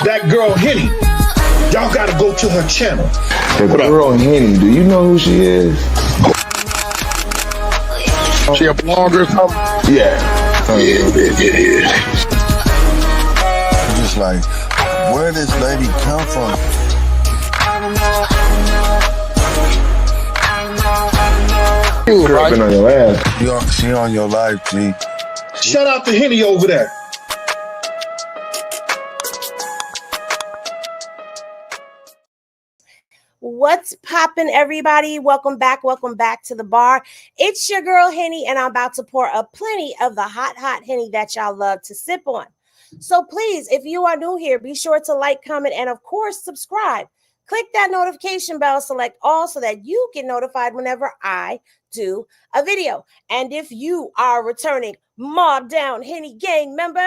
that girl Henny. Y'all gotta go to her channel. The girl Henny, do you know who she is? She a blogger or something? Yeah. Yeah. Just like, where this lady come from? Right on your ass. She on your life, G. Shout out to Henny over there. What's poppin', everybody? Welcome back to the bar. It's your girl Henny, and I'm about to pour up plenty of the hot Henny that y'all love to sip on. So please, if you are new here, be sure to like, comment, and of course, subscribe. Click that notification bell, select all so that you get notified whenever I do a video. And if you are a returning Mob Down Henny gang member,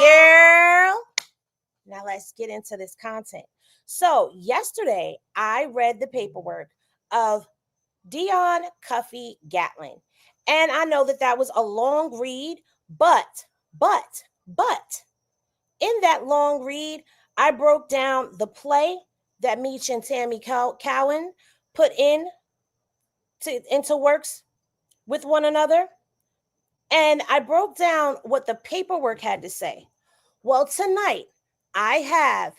yeah. Now let's get into this content. So yesterday, I read the paperwork of Dionne, Cuffy, Gatling. And I know that was a long read, but in that long read, I broke down the play that Meech and Tammy Cowin put into works with one another. And I broke down what the paperwork had to say. Well, tonight, I have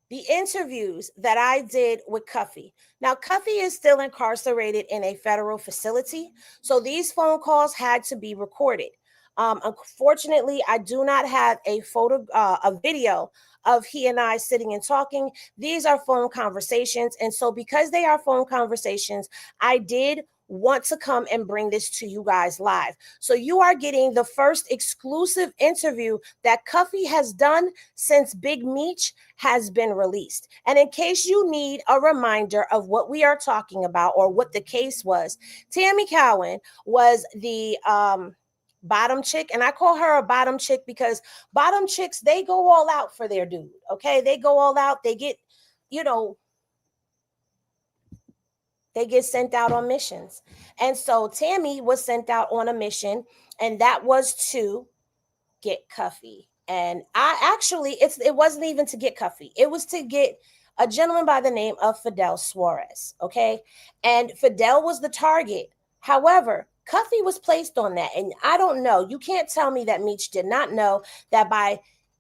the interviews that I did with Cuffy. Now, Cuffy is still incarcerated in a federal facility, so these phone calls had to be recorded. Unfortunately, I do not have a video of he and I sitting and talking. These are phone conversations, and so because they are phone conversations, I did want to come and bring this to you guys live. So you are getting the first exclusive interview that Cuffy has done since Big Meech has been released. And in case you need a reminder of what we are talking about or what the case was, Tammy Cowin was the bottom chick, and I call her a bottom chick because bottom chicks, they go all out for their dude. Okay, they go all out. They get, they get sent out on missions. And so Tammy was sent out on a mission, and that was to get Cuffy. And it wasn't even to get Cuffy. It was to get a gentleman by the name of Fidel Suarez. Okay. And Fidel was the target. However, Cuffy was placed on that. And I don't know. You can't tell me that Meech did not know that by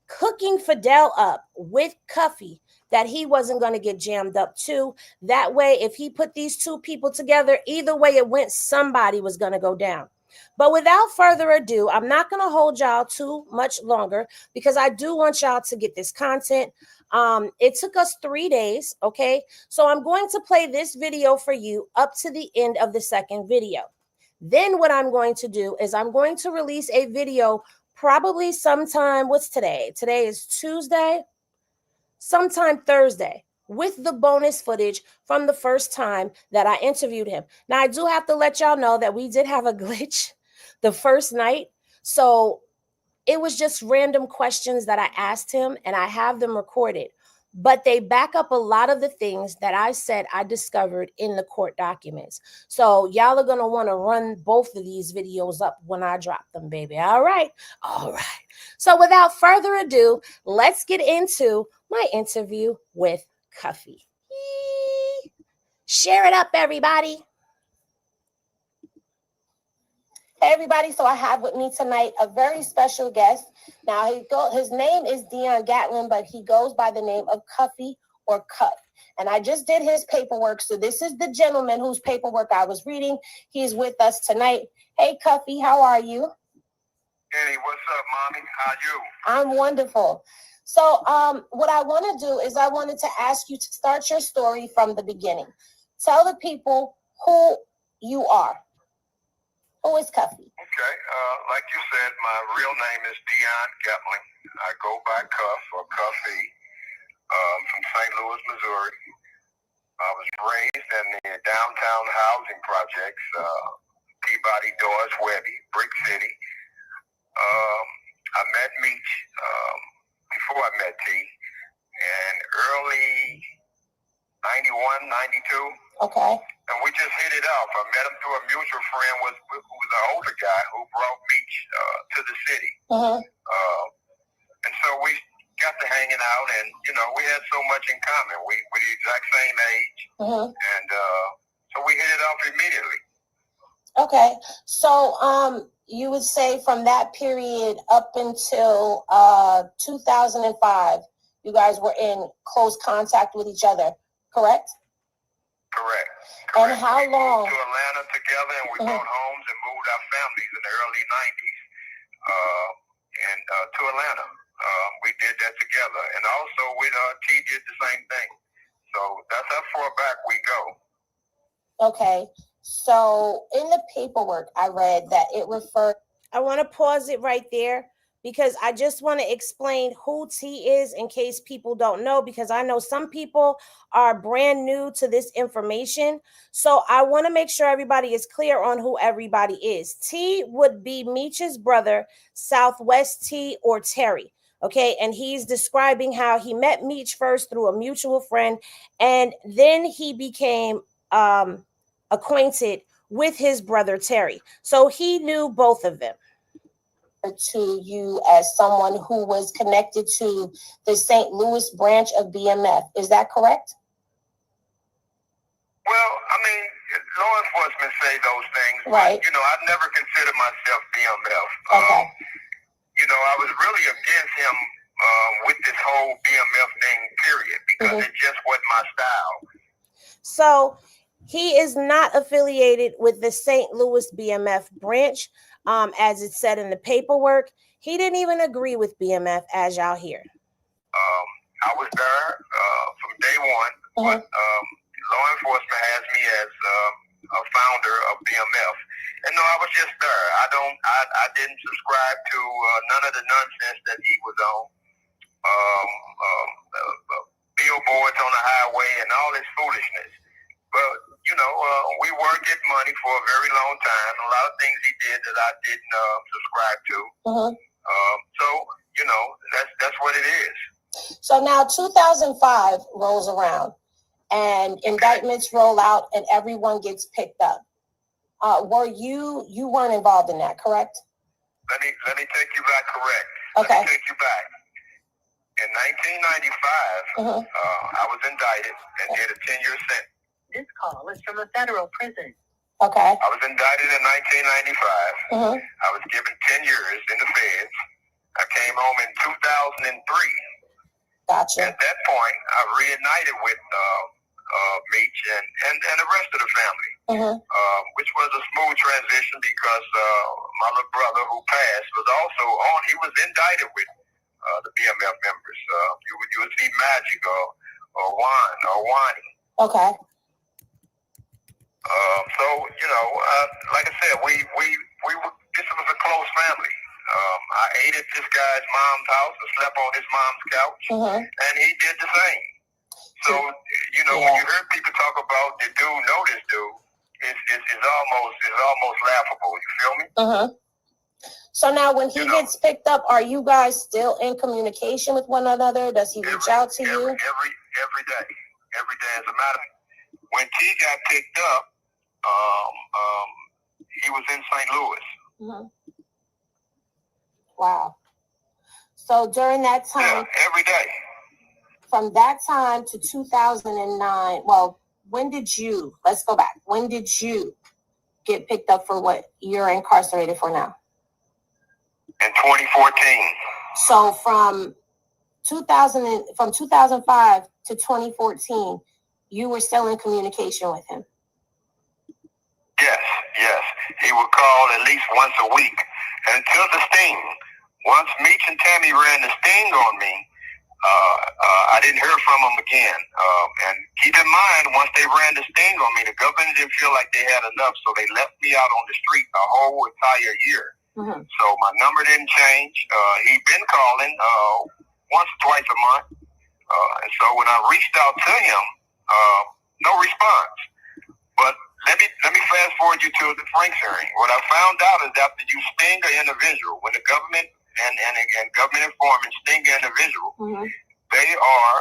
hooking Fidel up with Cuffy, that he wasn't going to get jammed up too. That way, if he put these two people together, either way it went, somebody was going to go down. But without further ado, I'm not going to hold y'all too much longer because I do want y'all to get this content. It took us 3 days, okay? So I'm going to play this video for you up to the end of the second video. Then what I'm going to do is I'm going to release a video probably sometime, what's today? Today is Tuesday. Sometime Thursday with the bonus footage from the first time that I interviewed him. Now, I do have to let y'all know that we did have a glitch the first night. So it was just random questions that I asked him, and I have them recorded. But they back up a lot of the things that I said I discovered in the court documents. So y'all are going to want to run both of these videos up when I drop them, baby. All right. So without further ado, let's get into my interview with Cuffy. Share it up, everybody. Hey, everybody. So I have with me tonight a very special guest. Now, his name is Dion Gatling, but he goes by the name of Cuffy or Cuff. And I just did his paperwork. So this is the gentleman whose paperwork I was reading. He's with us tonight. Hey, Cuffy, how are you? Hey, what's up, mommy? How you? I'm wonderful. So what I want to do is I wanted to ask you to start your story from the beginning. Tell the people who you are. Who is Cuffy? Okay, like you said, my real name is Dionne Gatling. I go by Cuff or Cuffy from St. Louis, Missouri. I was raised in the downtown housing projects, Peabody, Dawes, Webby, Brick City. I met Meech before I met T in early 91, 92. Okay. And we just hit it off. I met him through a mutual friend who was an older guy who brought Meech to the city. Uh-huh. And so we got to hanging out, and we had so much in common. We were the exact same age, and so we hit it off immediately. Okay, so you would say from that period up until 2005, you guys were in close contact with each other, correct? Correct. And how we long? Moved to Atlanta together, and we bought homes and moved our families in the early 90s and to Atlanta. We did that together. And also with T did the same thing. So that's how far back we go. Okay. So in the paperwork, I read that it referred. I want to pause it right there because I just want to explain who T is in case people don't know, because I know some people are brand new to this information. So I want to make sure everybody is clear on who everybody is. T would be Meech's brother, Southwest T, or Terry. Okay, and he's describing how he met Meech first through a mutual friend, and then he became acquainted with his brother Terry. So he knew both of them. To you as someone who was connected to the St. Louis branch of BMF. Is that correct? Well, I mean, law enforcement say those things. Right. But, I've never considered myself BMF. Okay. I was really against him with this whole BMF thing, period, because it just wasn't my style. So he is not affiliated with the St. Louis BMF branch, as it said in the paperwork. He didn't even agree with BMF, as y'all hear. I was there from day one, but law enforcement has me as a founder of BMF. And no, I was just there. I didn't subscribe to none of the nonsense that he was on. Billboards on the highway and all this foolishness. But, we worked at money for a very long time. A lot of things he did that I didn't subscribe to. So, that's what it is. So now 2005 rolls around and indictments roll out and everyone gets picked up. You weren't involved in that, correct? Let me take you back, correct. Okay. Let me take you back. In 1995, I was indicted and did a 10-year sentence. This call is from a federal prison. Okay. I was indicted in 1995. I was given 10 years in the feds. I came home in 2003. Gotcha. At that point, I reunited with Meech and the rest of the family, which was a smooth transition because my little brother who passed was also on. He was indicted with the BMF members. You would see Magic or Juan or Wani. Okay. So like I said, we were, this was a close family. I ate at this guy's mom's house and slept on his mom's couch, and he did the same. So when you hear people talk about the dude know this dude, it's almost laughable. You feel me? So now when he gets picked up, are you guys still in communication with one another? Does he reach out to you? Every day. As a matter of fact, when T got picked up, he was in St. Louis. Wow. So during that time, every day. From that time to 2009, well, let's go back. When did you get picked up for what you're incarcerated for now? In 2014. So from 2005 to 2014, you were still in communication with him? Yes. He would call at least once a week until the sting. Once Meech and Tammy ran the sting on me, I didn't hear from them again. And keep in mind, once they ran the sting on me, the government didn't feel like they had enough, so they left me out on the street a whole entire year. So my number didn't change. He'd been calling once or twice a month. And so when I reached out to him, no response. But let me fast forward you to the Franks hearing. What I found out is after you sting an individual, when the government and government informants sting an individual, they are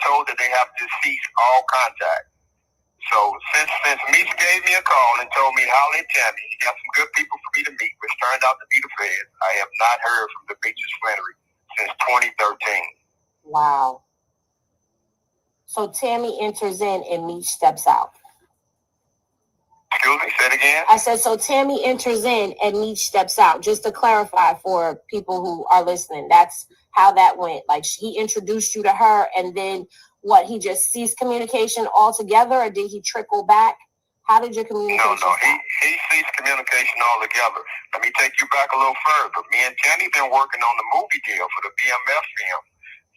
told that they have to cease all contact. So since Meech gave me a call and told me holler at Tammy, he got some good people for me to meet, which turned out to be the feds. I have not heard from the Beaches Flannery since Wow. So Tammy enters in and Meech steps out. Excuse me, say it again? I said, so Tammy enters in and Meech steps out. Just to clarify for people who are listening, that's how that went. Like, he introduced you to her, and then what, he just ceased communication altogether, or did he trickle back? How did your communication No, he ceased communication altogether. Let me take you back a little further. Me and Henny been working on the movie deal for the BMF film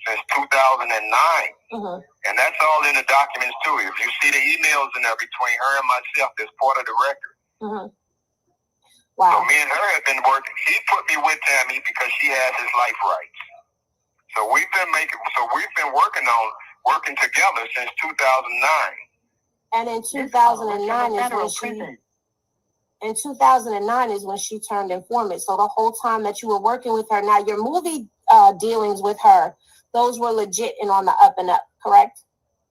since 2009. Mm-hmm. And that's all in the documents too. If you see the emails in there between her and myself, it's part of the record. Mm-hmm. Wow. So me and her have been working. He put me with Tammy because she has his life rights. So we've been working together since 2009. And in 2009 is when she turned informant. So the whole time that you were working with her, now your movie dealings with her, those were legit and on the up and up, correct?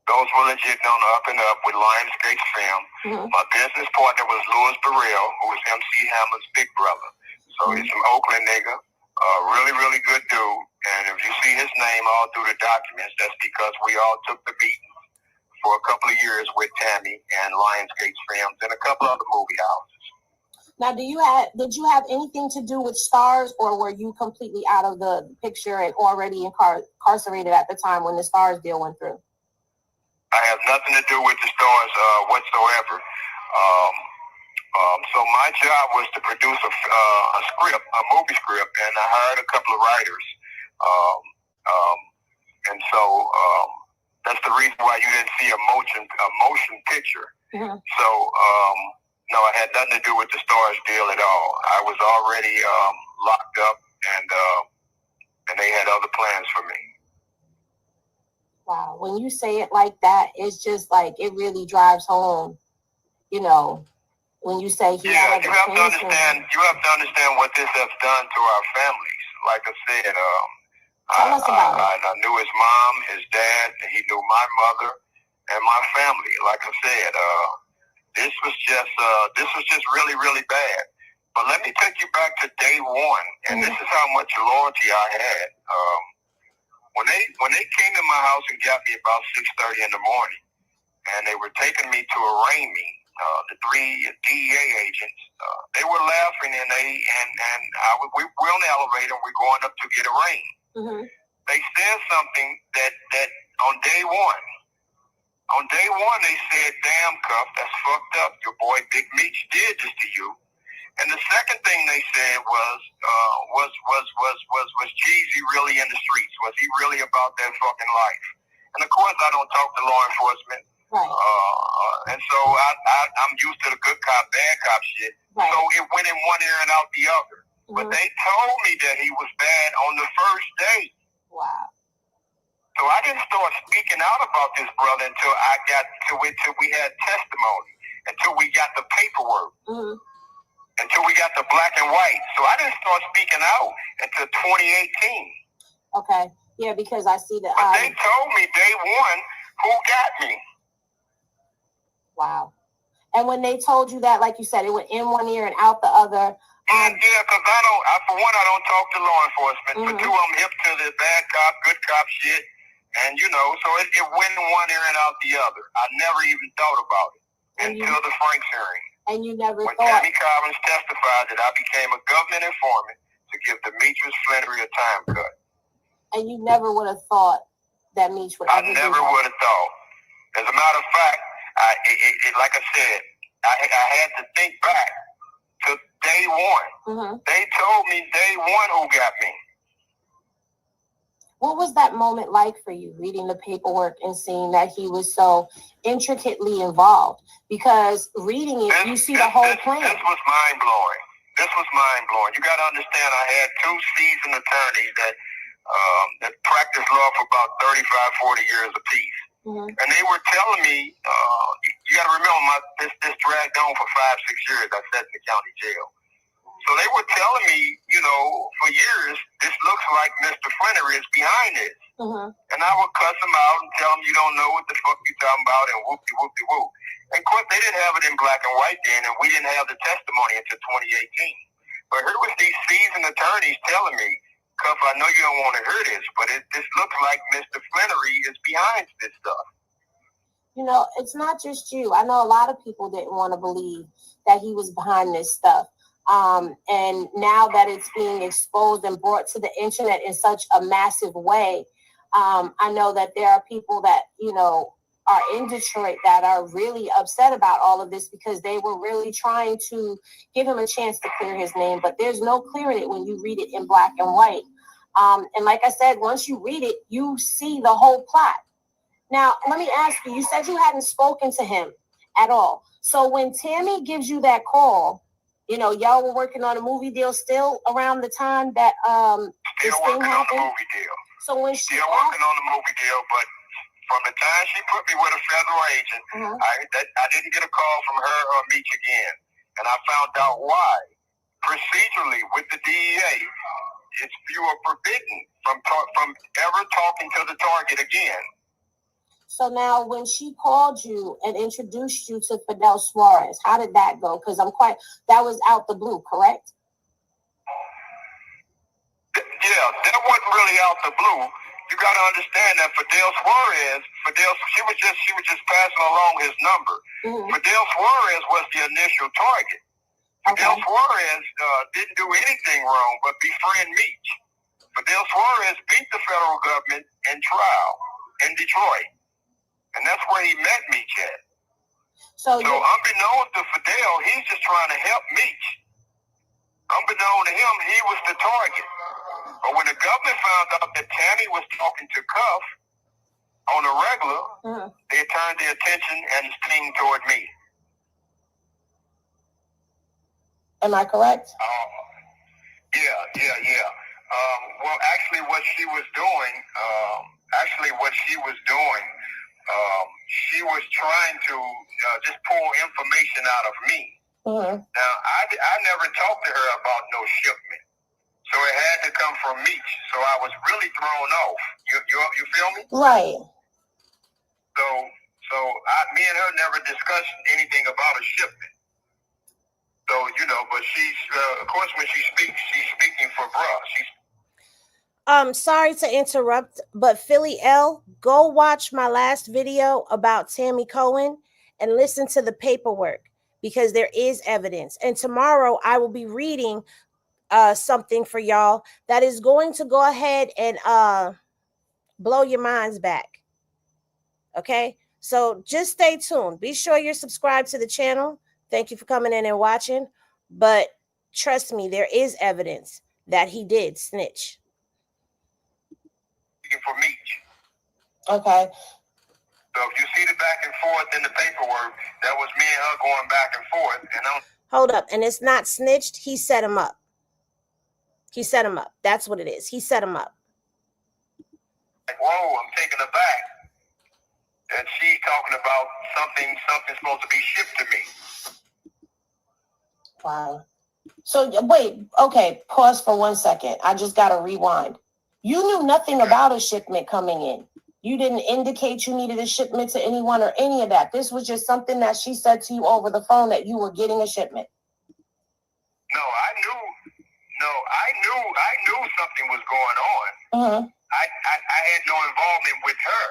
Those were legit on the up and up with Lionsgate Film. Mm-hmm. My business partner was Louis Betrayal, who was MC Hammer's big brother. So he's an Oakland nigga, really, really good dude. And if you see his name all through the documents, that's because we all took the beating for a couple of years with Tammy and Lionsgate Films and a couple other movie houses. Now, did you have anything to do with Stars, or were you completely out of the picture and already incarcerated at the time when the Stars deal went through? I have nothing to do with the Stars whatsoever. So my job was to produce a movie script, and I hired a couple of writers. And so that's the reason why you didn't see a motion picture. Mm-hmm. So no, I had nothing to do with the Stars deal at all. I was already locked up, and they had other plans for me. Wow, when you say it like that, it's just like it really drives home. You know, when you say you have to understand. You have to understand what this has done to our families. Like I said, tell us about it. I knew his mom, his dad, and he knew my mother and my family. Like I said, this was just really, really bad. But let me take you back to day one, and this is how much loyalty I had. When they came to my house and got me about 6:30 in the morning, and they were taking me to arraign me, the 3 DEA agents, they were laughing, and we were on the elevator, and we're going up to get arraigned. Mm-hmm. They said something that on day one. On day one, they said, "Damn, Cuff, that's fucked up. Your boy Big Meech did this to you." And the second thing they said was Jeezy really in the streets? Was he really about that fucking life? And of course, I don't talk to law enforcement. Right. And so I'm used to the good cop, bad cop shit. Right. So it went in one ear and out the other. Mm-hmm. But they told me that he was bad on the first day. Wow. So I didn't start speaking out about this brother until we had testimony, until we got the paperwork. Mm-hmm. Until we got the black and white. So I didn't start speaking out until 2018. Okay. Yeah, because I see that. But they told me day one who got me. Wow. And when they told you that, like you said, it went in one ear and out the other. Yeah, because for one, I don't talk to law enforcement. Mm-hmm. For two, I'm hip to the bad cop, good cop shit. And, so it went in one ear and out the other. I never even thought about it until the Franks hearing. And you never when thought. Tammy Cowin testified that I became a government informant to give Demetrius Flannery a time cut. And you never would have thought that Meech would ever do that. I never would have thought. As a matter of fact, like I said, I had to think back to day one. Mm-hmm. They told me day one who got me. What was that moment like for you, reading the paperwork and seeing that he was so intricately involved? Because reading it, you see the whole plan. This was mind-blowing. You got to understand, I had 2 seasoned attorneys that practiced law for about 35, 40 years apiece. Mm-hmm. And they were telling me, you got to remember, this dragged on for 5, 6 years. I sat in the county jail. So they were telling me, for years, this looks like Mr. Flannery is behind it. Mm-hmm. And I would cuss him out and tell him, you don't know what the fuck you talking about, and whoop-de-whoop-de-whoop. And of course, they didn't have it in black and white then, and we didn't have the testimony until 2018. But here was these seasoned attorneys telling me, Cuff, I know you don't want to hear this, but this looks like Mr. Flannery is behind this stuff. You know, it's not just you. I know a lot of people didn't want to believe that he was behind this stuff. And now that it's being exposed and brought to the internet in such a massive way, I know that there are people that, you know, are in Detroit that are really upset about all of this because they were really trying to give him a chance to clear his name. But there's no clearing it when you read it in black and white. And like I said, once you read it, you see the whole plot. Now, let me ask you, you said you hadn't spoken to him at all. So when Tammy gives you that call, you know, y'all were working on a movie deal still around the time that this thing happened? On the movie deal. So when she still working on the movie deal, but from the time she put me with a federal agent, I didn't get a call from her or Meech again. And I found out why. Procedurally, with the DEA, you are forbidden from ever talking to the target again. So now when she called you and introduced you to Fidel Suarez, how did that go? Because that was out the blue, correct? Yeah, that wasn't really out the blue. You got to understand that Fidel Suarez, she was just passing along his number. Fidel Suarez was the initial target. Fidel Suarez didn't do anything wrong but befriend Meech. Fidel Suarez beat the federal government in trial in Detroit. And that's where he met Meech at. So unbeknownst to Fidel, he's just trying to help Meech. Unbeknownst to him, he was the target. But when the government found out that Tammy was talking to Cuff on a regular, they turned their attention and sting toward me. Am I correct? Yeah. Well, actually, what she was doing, she was trying to just pull information out of me. Now, I never talked to her about no shipment, so it had to come from Meech. So I was really thrown off. You feel me? Right. So me and her never discussed anything about a shipment. So, you know, but she's, of course, when she speaks, she's speaking for bruh. Sorry to interrupt, but Philly L, go watch my last video about Tammy Cowin and listen to the paperwork because there is evidence. And tomorrow I will be reading something for y'all that is going to go ahead and blow your minds back. Okay, so just stay tuned. Be sure you're subscribed to the channel. Thank you for coming in and watching. But trust me, there is evidence that he did snitch. For Meech. Okay. So if you see the back and forth in the paperwork, that was me and her going back and forth. And hold up, and it's not snitched. He set him up. He set him up. That's what it is. He set him up. Like, whoa, I'm taken aback that she's talking about something supposed to be shipped to me. Wow. So wait, okay, pause for 1 second. I just got to rewind. You knew nothing about a shipment coming in. You didn't indicate you needed a shipment to anyone or any of that. This was just something that she said to you over the phone that you were getting a shipment. No, I knew something was going on. I had no involvement with her.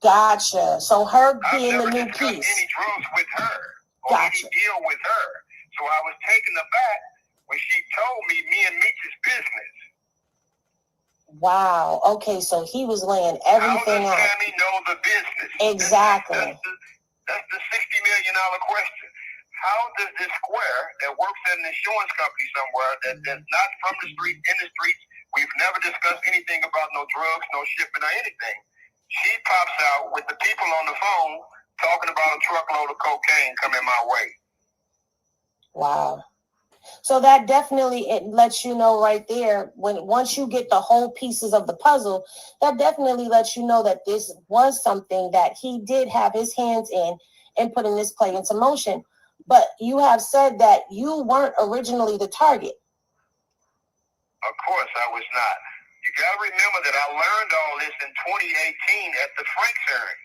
Gotcha. So her being the new piece. Any drugs with her or any deal with her. So I was taken aback when she told me and Meech's business. Wow. Okay, so he was laying everything out. How does Tammy know the business? Exactly. That's the $60 million question. How does this square that works at an insurance company somewhere that's not from the street, in the streets, we've never discussed anything about no drugs, no shipping or anything. She pops out with the people on the phone talking about a truckload of cocaine coming my way. Wow. So that definitely, it lets you know right there, once you get the whole pieces of the puzzle, that definitely lets you know that this was something that he did have his hands in and putting this play into motion. But you have said that you weren't originally the target. Of course I was not. You got to remember that I learned all this in 2018 at the Franks hearing.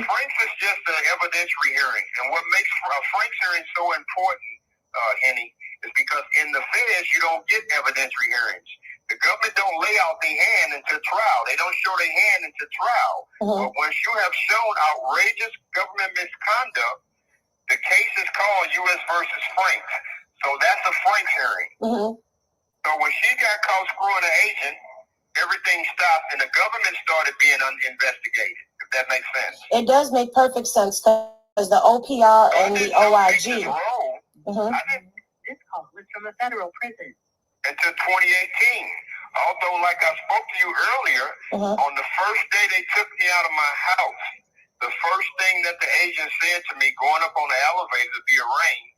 Franks is just an evidentiary hearing. And what makes a Franks hearing so important, Henny, is because in the feds, you don't get evidentiary hearings. The government don't lay out their hand until trial. They don't show their hand until trial. But once you have shown outrageous government misconduct, the case is called U.S. versus Franks. So that's a Franks hearing. So when she got caught screwing an agent, everything stopped and the government started being investigated, if that makes sense. It does make perfect sense because the OPR and the OIG. This call was from a federal prison. Until 2018. Although, like I spoke to you earlier, on the first day they took me out of my house, the first thing that the agent said to me going up on the elevator to be arraigned,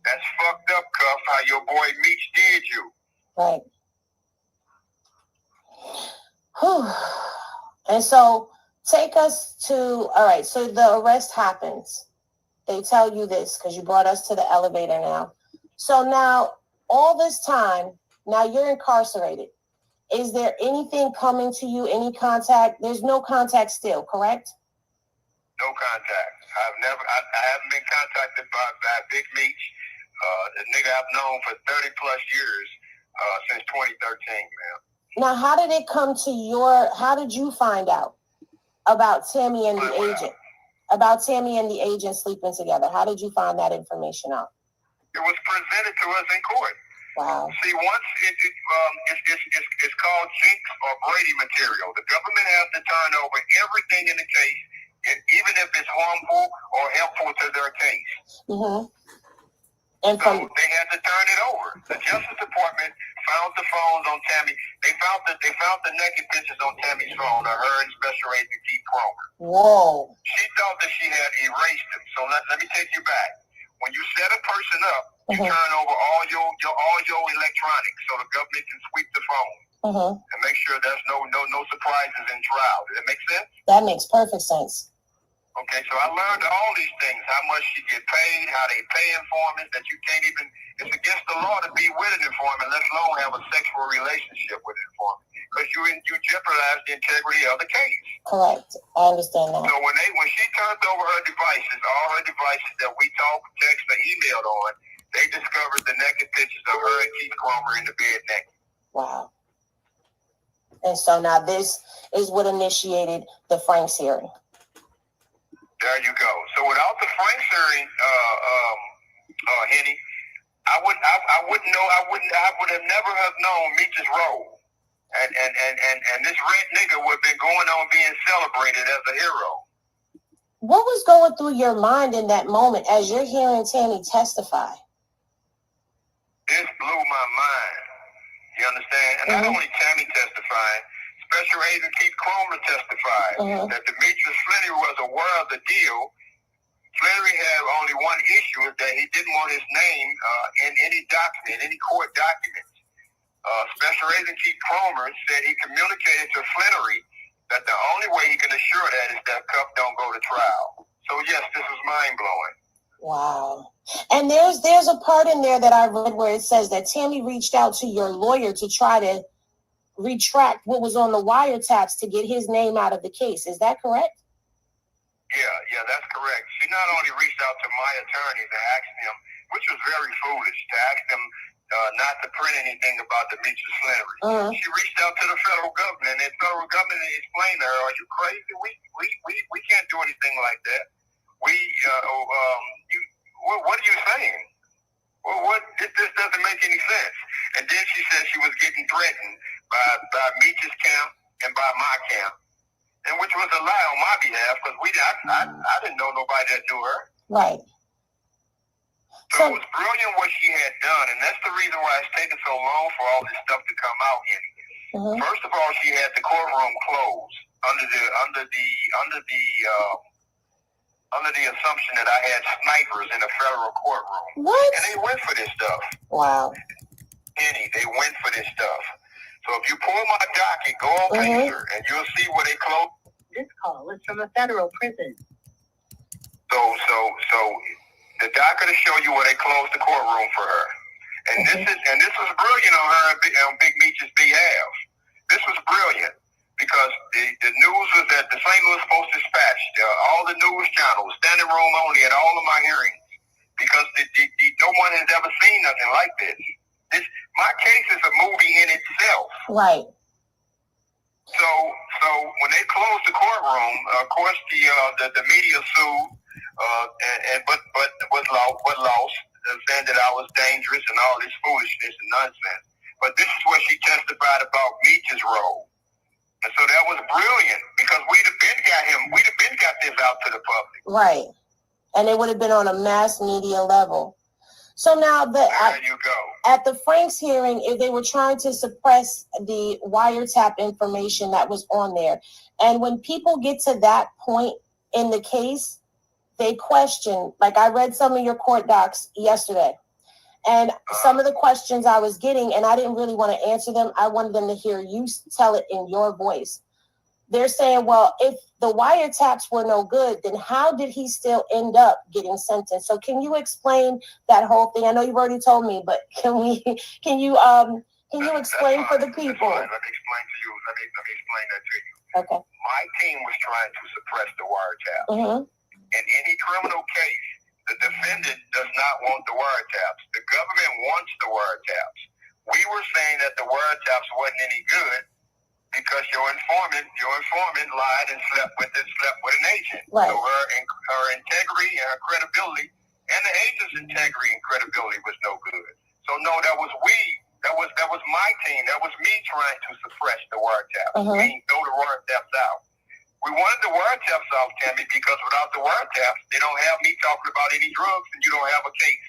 that's fucked up, Cuff, how your boy Meech did you. Right. And so take us to, all right, so the arrest happens. They tell you this because you brought us to the elevator now. So now, all this time, now you're incarcerated. Is there anything coming to you, any contact? There's no contact still, correct? No contact. I haven't been contacted by Big Meech, the nigga I've known for 30 plus years, since 2013, man. Now, how did it come to how did you find out about Tammy and the agent? About Tammy and the agent sleeping together? How did you find that information out? It was presented to us in court. Wow. See, once it's called Jinx or Brady material. The government has to turn over everything in the case, even if it's harmful or helpful to their case. And so they had to turn it over. The Justice Department found the phones on Tammy. They found the naked pictures on Tammy's phone of her and Special Agent T. Cromer. Whoa. She thought that she had erased them. So let me take you back. When you set a person up, you turn over all your electronics so the government can sweep the phone and make sure there's no surprises in trial. Does that make sense? That makes perfect sense. Okay, so I learned all these things, how much she get paid, how they pay informants, that you can't even, it's against the law to be with an informant, let alone have a sexual relationship with an informant, because you jeopardize the integrity of the case. Correct. I understand that. So when she turned over her devices, all her devices that we talked, text, or emailed on, they discovered the naked pictures of her and Keith Cromer in the bed naked. Wow. And so now this is what initiated the Franks hearing. There you go. So without the Franks hearing, Henny, I would have never have known Meech's role, and this red nigga would have been going on being celebrated as a hero. What was going through your mind in that moment as you're hearing Tammy testify? This blew my mind. You understand? And not only Tammy testifying, Special Agent Keith Cromer testified that Demetrius Flannery was aware of the deal. Flannery had only one issue, is that he didn't want his name in any document, any court documents. Special Agent Keith Cromer said he communicated to Flannery that the only way he can assure that is that Cuff don't go to trial. So yes, this is mind-blowing. Wow. And there's a part in there that I read where it says that Tammy reached out to your lawyer to try to retract what was on the wiretaps to get his name out of the case. Is that correct? Yeah, that's correct. She not only reached out to my attorney to ask him, which was very foolish, to ask him not to print anything about the Meech and Flannery. She reached out to the federal government, and the federal government explained to her, "Are you crazy? We can't do anything like that. What are you saying? This doesn't make any sense." And then she said she was getting threatened by Meech's camp and by my camp, and which was a lie on my behalf, because I didn't know nobody that knew her. Right. So it was brilliant what she had done, and that's the reason why it's taken so long for all this stuff to come out. First of all, she had the courtroom closed under the assumption that I had snipers in a federal courtroom. What? And they went for this stuff. Wow. Henny, they went for this stuff. So if you pull my docket, go on Pacer, and you'll see where they closed. This call is from a federal prison. So the docket will show you where they closed the courtroom for her. And this was brilliant on Big Meech's behalf. This was brilliant. Because the news was at the St. Louis Post-Dispatch, all the news channels, standing room only at all of my hearings, because no one has ever seen nothing like this. My case is a movie in itself. Right. So when they closed the courtroom, of course the media sued, but lost, saying that I was dangerous and all this foolishness and nonsense. But this is what she testified about Meech's role, and so that was brilliant because we'd have been got this out to the public. Right, and it would have been on a mass media level. So now there you go. At the Franks hearing, if they were trying to suppress the wiretap information that was on there, and when people get to that point in the case, they question, like I read some of your court docs yesterday, and some of the questions I was getting, and I didn't really want to answer them. I wanted them to hear you tell it in your voice. They're saying, well, if the wiretaps were no good, then how did he still end up getting sentenced? So can you explain that whole thing? I know you've already told me, but can you explain for the people? Let me explain to you. Let me explain that to you. Okay. My team was trying to suppress the wiretaps. Mm-hmm. In any criminal case, the defendant does not want the wiretaps. The government wants the wiretaps. We were saying that the wiretaps wasn't any good because your informant lied and slept with an agent. Right. So her integrity and her credibility, and the agent's integrity and credibility was no good. So no, that was we. That was my team. That was me trying to suppress the wiretaps. Mm-hmm. Meaning throw the wiretaps out. We wanted the wiretaps out, Tammy, because without the wiretaps, they don't have me talking about any drugs, and you don't have a case.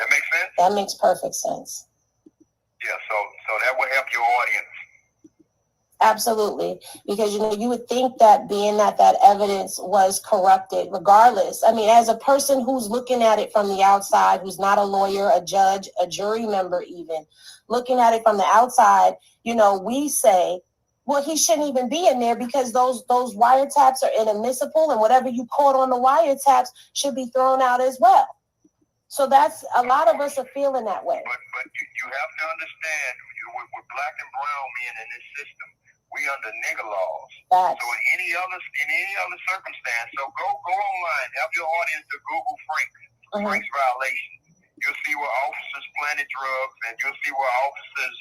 That makes sense? That makes perfect sense. Yeah. So that will help your audience. Absolutely, because you would think that being that evidence was corrupted, regardless. I mean, as a person who's looking at it from the outside, who's not a lawyer, a judge, a jury member, even looking at it from the outside, we say, well, he shouldn't even be in there because those wiretaps are inadmissible, and whatever you caught on the wiretaps should be thrown out as well. So that's a lot of us are feeling that way. But you have to understand, with black and brown men in this system, we under nigger laws. Facts. So in any other circumstance, so go online, have your audience to Google Frank's violations. You'll see where officers planted drugs, and you'll see where officers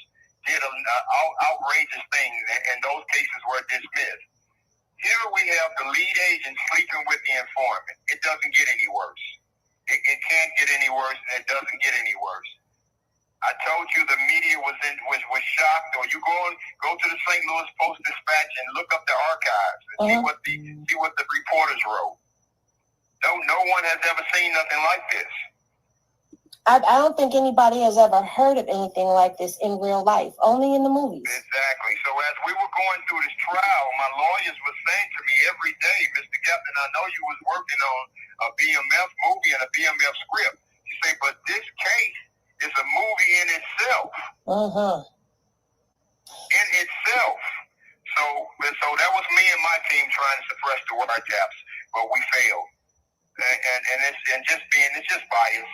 did outrageous things, and those cases were dismissed. Here we have the lead agent sleeping with the informant. It doesn't get any worse. It can't get any worse, and it doesn't get any worse. I told you the media was shocked. Or you go to the St. Louis Post-Dispatch and look up the archives and see what the reporters wrote. No one has ever seen nothing like this. I don't think anybody has ever heard of anything like this in real life, only in the movies. Exactly. So as we were going through this trial, my lawyers were saying to me every day, Mr. Gatling, I know you was working on a BMF movie and a BMF script. You say, but this case is a movie in itself. In itself. So that was me and my team trying to suppress the wiretaps, but we failed. And it's just bias.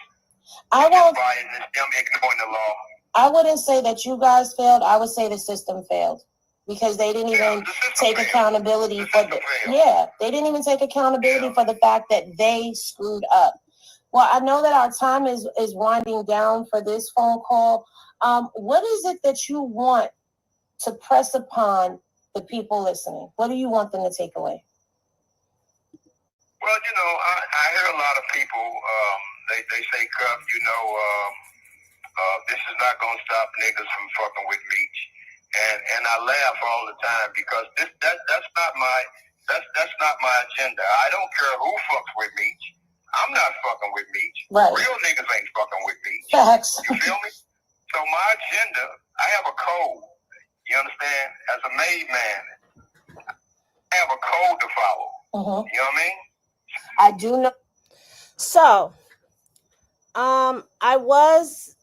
It's them ignoring the law. I wouldn't say that you guys failed. I would say the system failed because they didn't even take accountability for they didn't even take accountability for the fact that they screwed up. Well, I know that our time is winding down for this phone call. What is it that you want to press upon the people listening? What do you want them to take away? Well, I hear a lot of people, they say, Cuff, this is not going to stop niggas from fucking with Meech. And I laugh all the time because that's not my agenda. I don't care who fucks with Meech. I'm not fucking with Meech. Right. Real niggas ain't fucking with Meech. Facts. You feel me? So my agenda, I have a code. You understand? As a made man, I have a code to follow. You know what I mean? I do know. So, I was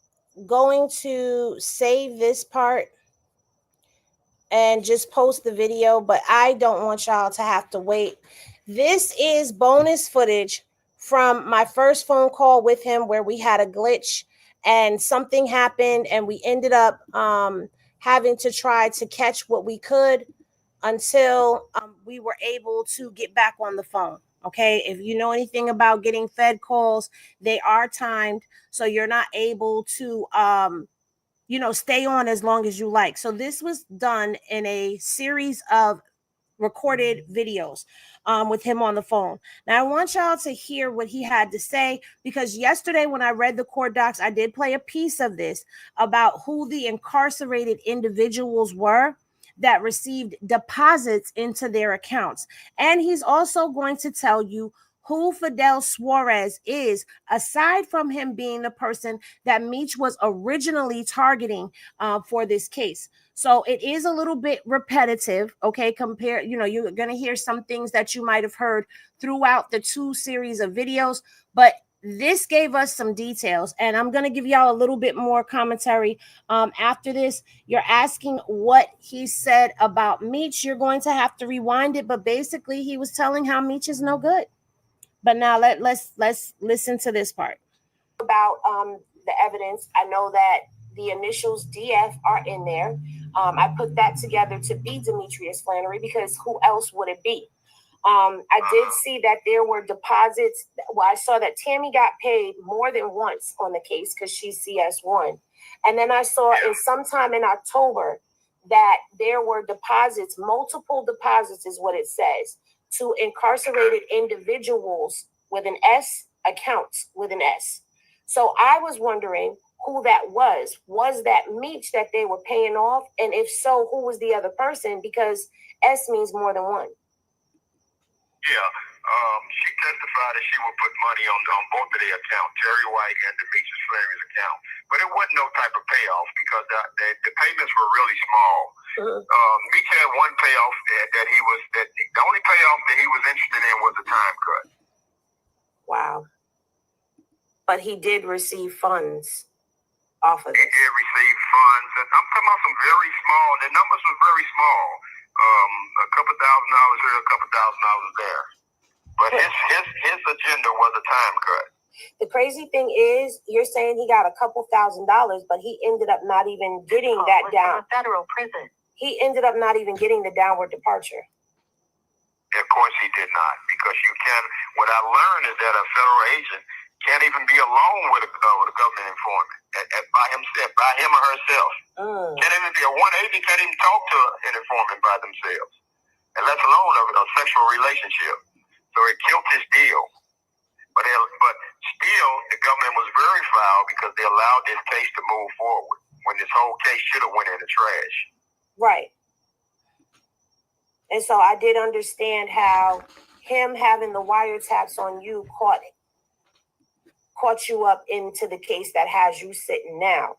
going to save this part and just post the video, but I don't want y'all to have to wait. This is bonus footage from my first phone call with him where we had a glitch and something happened and we ended up having to try to catch what we could until we were able to get back on the phone. Okay, if you know anything about getting Fed calls, they are timed, so you're not able to stay on as long as you like. So this was done in a series of recorded videos with him on the phone. Now, I want y'all to hear what he had to say, because yesterday when I read the court docs, I did play a piece of this about who the incarcerated individuals were that received deposits into their accounts. And he's also going to tell you who Fidel Suarez is, aside from him being the person that Meech was originally targeting for this case. So it is a little bit repetitive, okay? You're going to hear some things that you might have heard throughout the 2 series of videos, but this gave us some details, and I'm going to give y'all a little bit more commentary after this. You're asking what he said about Meech. You're going to have to rewind it, but basically he was telling how Meech is no good. But now let's listen to this part. About the evidence, I know that the initials DF are in there. I put that together to be Demetrius Flannery, because who else would it be? I did see that there were deposits. Well, I saw that Tammy got paid more than once on the case because she's CS1. And then I saw sometime in October that there were deposits, multiple deposits is what it says, to incarcerated individuals with an S, accounts with an S. So I was wondering who that was. Was that Meech that they were paying off? And if so, who was the other person? Because S means more than one. Yeah. She testified that she would put money on both of their accounts, Terry White and Demetrius Flannery's account. But it wasn't no type of payoff because the payments were really small. Meech had one payoff the only payoff that he was interested in was a time cut. Wow. But he did receive funds off of it. He did receive funds. And I'm talking about some very small, the numbers were very small. A couple $1,000 here, a couple $1,000 there. But his agenda was a time cut. The crazy thing is, you're saying he got a couple $1,000, but he ended up not even getting that down. Federal prison. He ended up not even getting the downward departure. Of course he did not, because you can. What I learned is that a federal agent can't even be alone with a government informant by himself, by him or herself. Can't even be one agent can't even talk to an informant by themselves, and let alone a sexual relationship. So it killed his deal. But still, the government was very foul because they allowed this case to move forward when this whole case should have went in the trash. Right. And so I did understand how him having the wiretaps on you caught you up into the case that has you sitting now.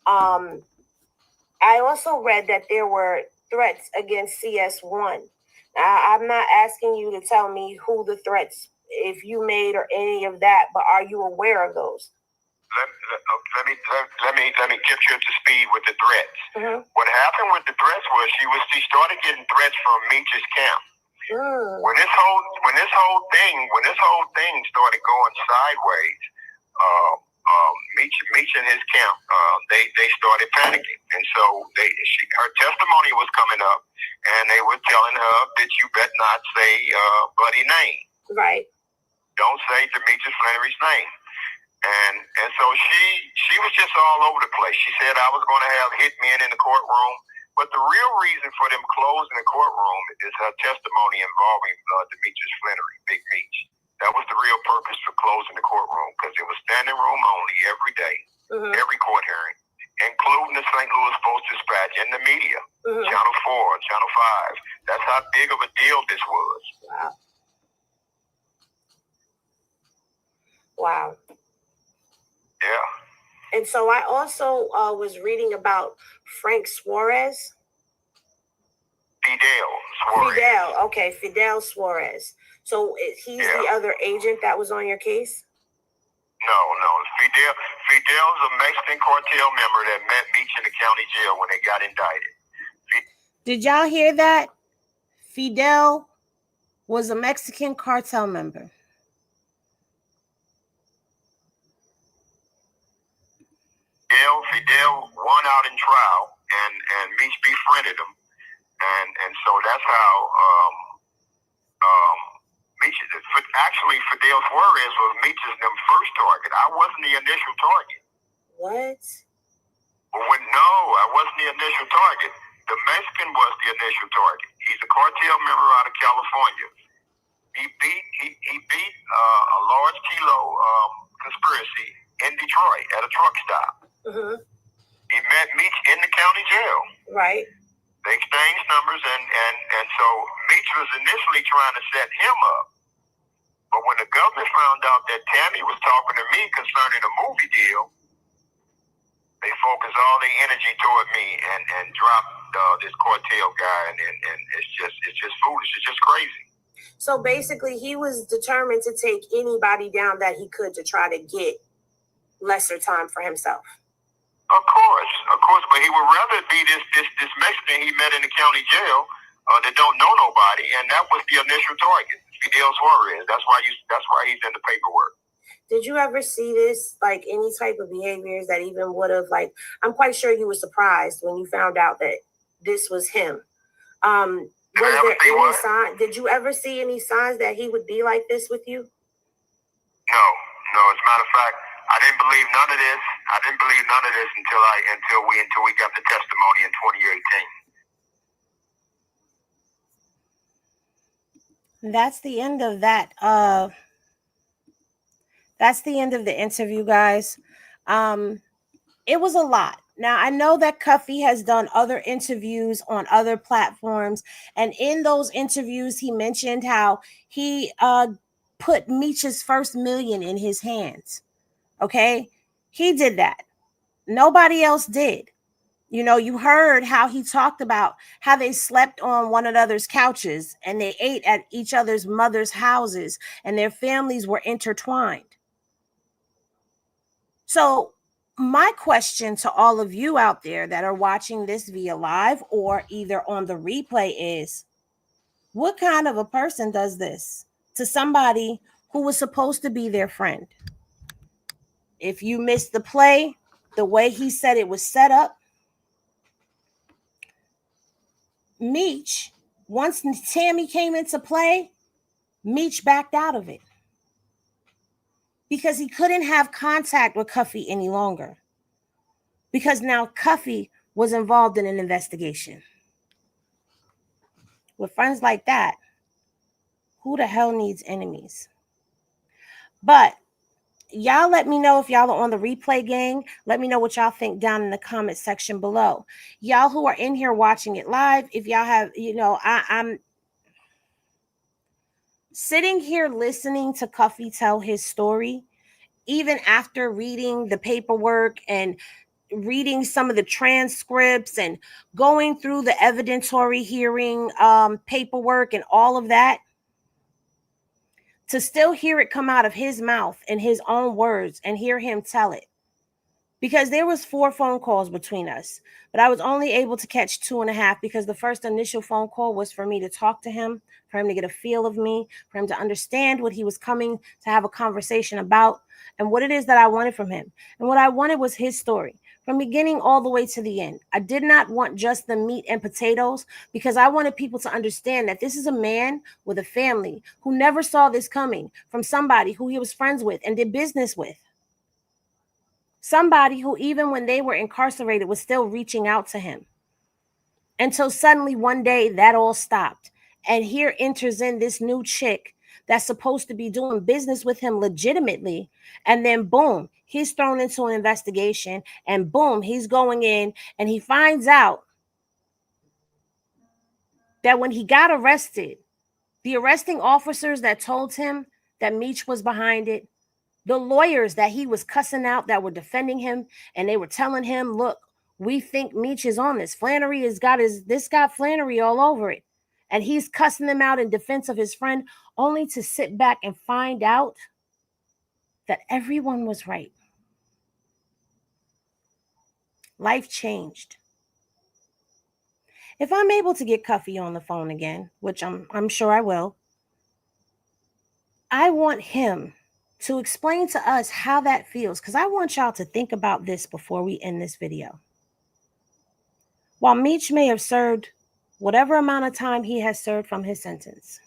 I also read that there were threats against CS1. I'm not asking you to tell me who the threats, if you made or any of that, but are you aware of those? Let me get you up to speed with the threats. Mm-hmm. What happened with the threats was she started getting threats from Meech's camp. When this whole thing started going sideways, Meech and his camp, they started panicking, and so her testimony was coming up, and they were telling her that you better not say bloody name. Right. Don't say Demetrius Flannery's name. And so she was just all over the place. She said I was going to have hitmen in the courtroom, but the real reason for them closing the courtroom is her testimony involving Demetrius Flannery, Big Meech. That was the real purpose for closing the courtroom, because it was standing room only every day, every court hearing, including the St. Louis Post-Dispatch and the media, Channel 4, Channel 5. That's how big of a deal this was. Wow. Yeah. And so I also was reading about Frank Suarez. Fidel Suarez. So he's the other agent that was on your case? No. Fidel's a Mexican cartel member that met Meech in the county jail when they got indicted. Did y'all hear that? Fidel was a Mexican cartel member. Fidel won out in trial, and Meech befriended him, and so that's how Meech. Actually, Fidel Suarez was Meech's first target. I wasn't the initial target. What? No, I wasn't the initial target. The Mexican was the initial target. He's a cartel member out of California. He beat a large kilo conspiracy in Detroit at a truck stop. Mm-hmm. He met Meech in the county jail. Right. They exchanged numbers, and so Meech was initially trying to set him up. But when the government found out that Tammy was talking to me concerning a movie deal, they focused all their energy toward me and dropped this cartel guy, and it's just foolish. It's just crazy. So basically, he was determined to take anybody down that he could to try to get lesser time for himself. Of course, but he would rather be this Mexican he met in the county jail that don't know nobody, and that was the initial target, Fidel Suarez. That's why he's in the paperwork. Did you ever see this, like any type of behaviors that even would have, like, I'm quite sure you were surprised when you found out that this was him. Was there any sign? Did you ever see any signs that he would be like this with you? No. As a matter of fact, I didn't believe none of this. I didn't believe none of this until we got the testimony in 2018. That's the end of that. That's the end of the interview, guys. It was a lot. Now, I know that Cuffy has done other interviews on other platforms, and in those interviews, he mentioned how he put Meech's first million in his hands. Okay? He did that. Nobody else did. You know, you heard how he talked about how they slept on one another's couches and they ate at each other's mother's houses and their families were intertwined. So my question to all of you out there that are watching this via live or either on the replay is, what kind of a person does this to somebody who was supposed to be their friend? If you missed the play, the way he said it was set up, Meech, once Tammy came into play, Meech backed out of it because he couldn't have contact with Cuffy any longer. Because now Cuffy was involved in an investigation. With friends like that, who the hell needs enemies? But y'all let me know if y'all are on the replay gang. Let me know what y'all think down in the comment section below. Y'all who are in here watching it live, if y'all have, I'm sitting here listening to Cuffy tell his story, even after reading the paperwork and reading some of the transcripts and going through the evidentiary hearing paperwork and all of that, to still hear it come out of his mouth in his own words and hear him tell it. Because there was 4 phone calls between us, but I was only able to catch 2.5 because the first initial phone call was for me to talk to him, for him to get a feel of me, for him to understand what he was coming to have a conversation about and what it is that I wanted from him. And what I wanted was his story from beginning all the way to the end. I did not want just the meat and potatoes because I wanted people to understand that this is a man with a family who never saw this coming from somebody who he was friends with and did business with. Somebody who, even when they were incarcerated, was still reaching out to him. Until suddenly one day that all stopped. And here enters in this new chick that's supposed to be doing business with him legitimately. And then boom, he's thrown into an investigation. And boom, he's going in and he finds out that when he got arrested, the arresting officers that told him that Meech was behind it, the lawyers that he was cussing out that were defending him, and they were telling him, look, we think Meech is on this. Flannery has got Flannery all over it. And he's cussing them out in defense of his friend, only to sit back and find out that everyone was right. Life changed. If I'm able to get Cuffy on the phone again, which I'm sure I will, I want him to explain to us how that feels, because I want y'all to think about this before we end this video. While Meech may have served whatever amount of time he has served from his sentence,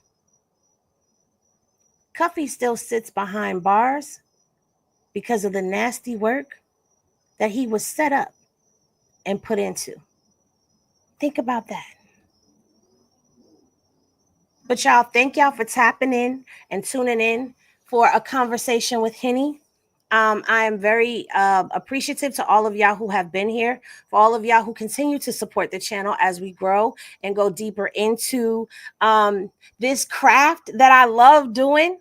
Cuffy still sits behind bars because of the nasty work that he was set up and put into. Think about that. But y'all, thank y'all for tapping in and tuning in for a conversation with Henny. I am very appreciative to all of y'all who have been here, for all of y'all who continue to support the channel as we grow and go deeper into this craft that I love doing.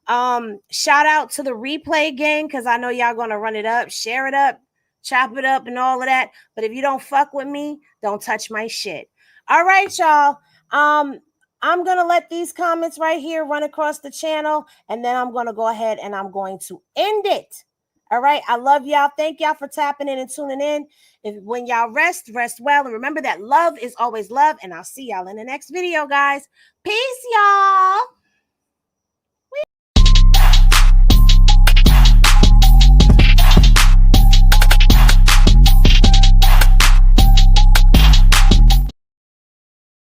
Shout out to the replay gang, because I know y'all gonna run it up, share it up, chop it up, and all of that. But if you don't fuck with me, don't touch my shit. All right, y'all. I'm going to let these comments right here run across the channel, and then I'm going to go ahead and I'm going to end it. All right. I love y'all. Thank y'all for tapping in and tuning in. When y'all rest well. And remember that love is always love. And I'll see y'all in the next video, guys. Peace, y'all.